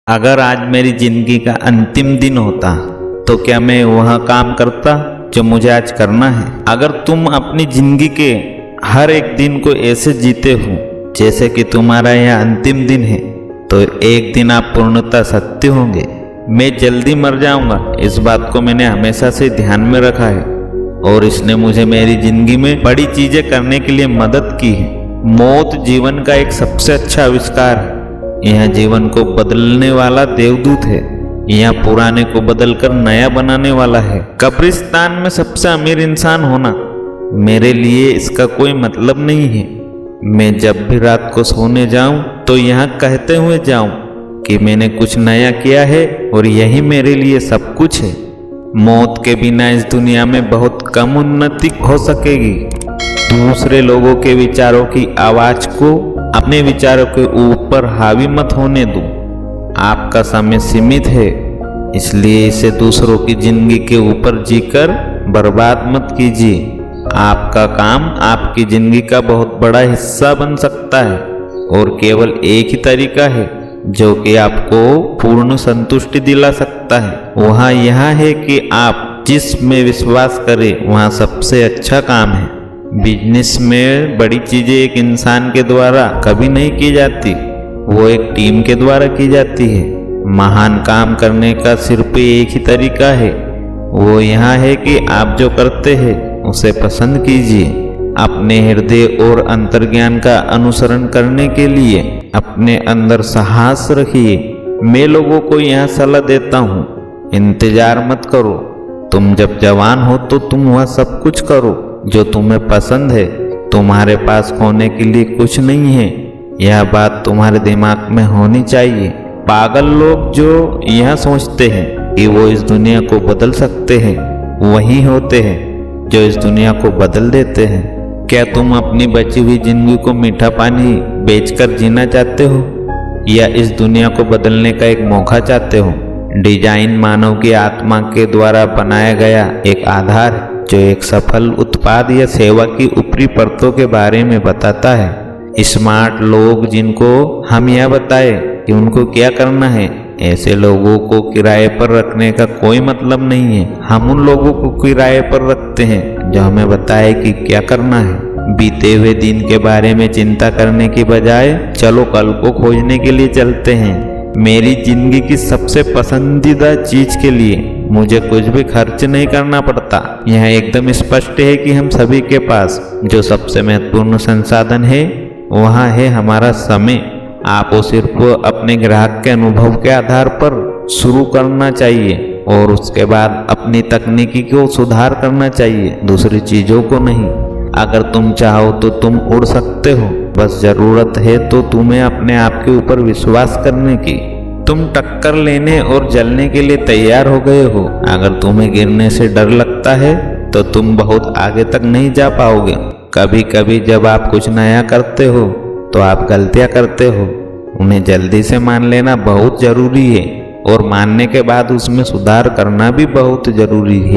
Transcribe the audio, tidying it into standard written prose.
अगर आज मेरी जिंदगी का अंतिम दिन होता तो क्या मैं वह काम करता जो मुझे आज करना है। अगर तुम अपनी जिंदगी के हर एक दिन को ऐसे जीते हो जैसे कि तुम्हारा यह अंतिम दिन है तो एक दिन आप पूर्णतः सत्य होंगे। मैं जल्दी मर जाऊंगा, इस बात को मैंने हमेशा से ध्यान में रखा है और इसने मुझे मेरी जिंदगी में बड़ी चीजें करने के लिए मदद की है। मौत जीवन का एक सबसे अच्छा आविष्कार है। यह जीवन को बदलने वाला देवदूत है। यह पुराने को बदलकर नया बनाने वाला है। कब्रिस्तान में सबसे अमीर इंसान होना मेरे लिए इसका कोई मतलब नहीं है। मैं जब भी रात को सोने जाऊं तो यह कहते हुए जाऊं कि मैंने कुछ नया किया है और यही मेरे लिए सब कुछ है। मौत के बिना इस दुनिया में बहुत कम उन्नति हो सकेगी। दूसरे लोगों के विचारों की आवाज को अपने विचारों के ऊपर हावी मत होने दो। आपका समय सीमित है, इसलिए इसे दूसरों की जिंदगी के ऊपर जीकर बर्बाद मत कीजिए। आपका काम आपकी जिंदगी का बहुत बड़ा हिस्सा बन सकता है और केवल एक ही तरीका है जो कि आपको पूर्ण संतुष्टि दिला सकता है। वह यह है कि आप जिसमें विश्वास करें वह सबसे अच्छा काम है। बिजनेस में बड़ी चीजें एक इंसान के द्वारा कभी नहीं की जाती, वो एक टीम के द्वारा की जाती है। महान काम करने का सिर्फ एक ही तरीका है, वो यह है कि आप जो करते हैं उसे पसंद कीजिए। अपने हृदय और अंतर्ज्ञान का अनुसरण करने के लिए अपने अंदर साहस रखिए। मैं लोगों को यह सलाह देता हूँ, इंतजार मत करो। तुम जब जवान हो तो तुम वह सब कुछ करो जो तुम्हें पसंद है। तुम्हारे पास खोने के लिए कुछ नहीं है, यह बात तुम्हारे दिमाग में होनी चाहिए। पागल लोग जो यह सोचते हैं कि वो इस दुनिया को बदल सकते हैं वही होते हैं जो इस दुनिया को बदल देते हैं। क्या तुम अपनी बची हुई जिंदगी को मीठा पानी बेचकर जीना चाहते हो या इस दुनिया को बदलने का एक मौका चाहते हो? डिजाइन मानव की आत्मा के द्वारा बनाया गया एक आधार है जो एक सफल उत्पाद या सेवा की ऊपरी परतों के बारे में बताता है। स्मार्ट लोग जिनको हम यह बताए कि उनको क्या करना है, ऐसे लोगों को किराए पर रखने का कोई मतलब नहीं है। हम उन लोगों को किराए पर रखते हैं जो हमें बताए कि क्या करना है। बीते हुए दिन के बारे में चिंता करने की बजाय चलो कल को खोजने के लिए चलते हैं। मेरी जिंदगी की सबसे पसंदीदा चीज के लिए मुझे कुछ भी खर्च नहीं करना पड़ता। यह एकदम स्पष्ट है कि हम सभी के पास जो सबसे महत्वपूर्ण संसाधन है वह है हमारा समय। आपको सिर्फ अपने ग्राहक के अनुभव के आधार पर शुरू करना चाहिए और उसके बाद अपनी तकनीकी को सुधार करना चाहिए, दूसरी चीजों को नहीं। अगर तुम चाहो तो तुम उड़ सकते हो, बस जरूरत है तो तुम्हें अपने आप के ऊपर विश्वास करने की। तुम टक्कर लेने और जलने के लिए तैयार हो गए हो। अगर तुम्हें गिरने से डर लगता है तो तुम बहुत आगे तक नहीं जा पाओगे। कभी कभी जब आप कुछ नया करते हो तो आप गलतियां करते हो, उन्हें जल्दी से मान लेना बहुत जरूरी है और मानने के बाद उसमें सुधार करना भी बहुत जरूरी है।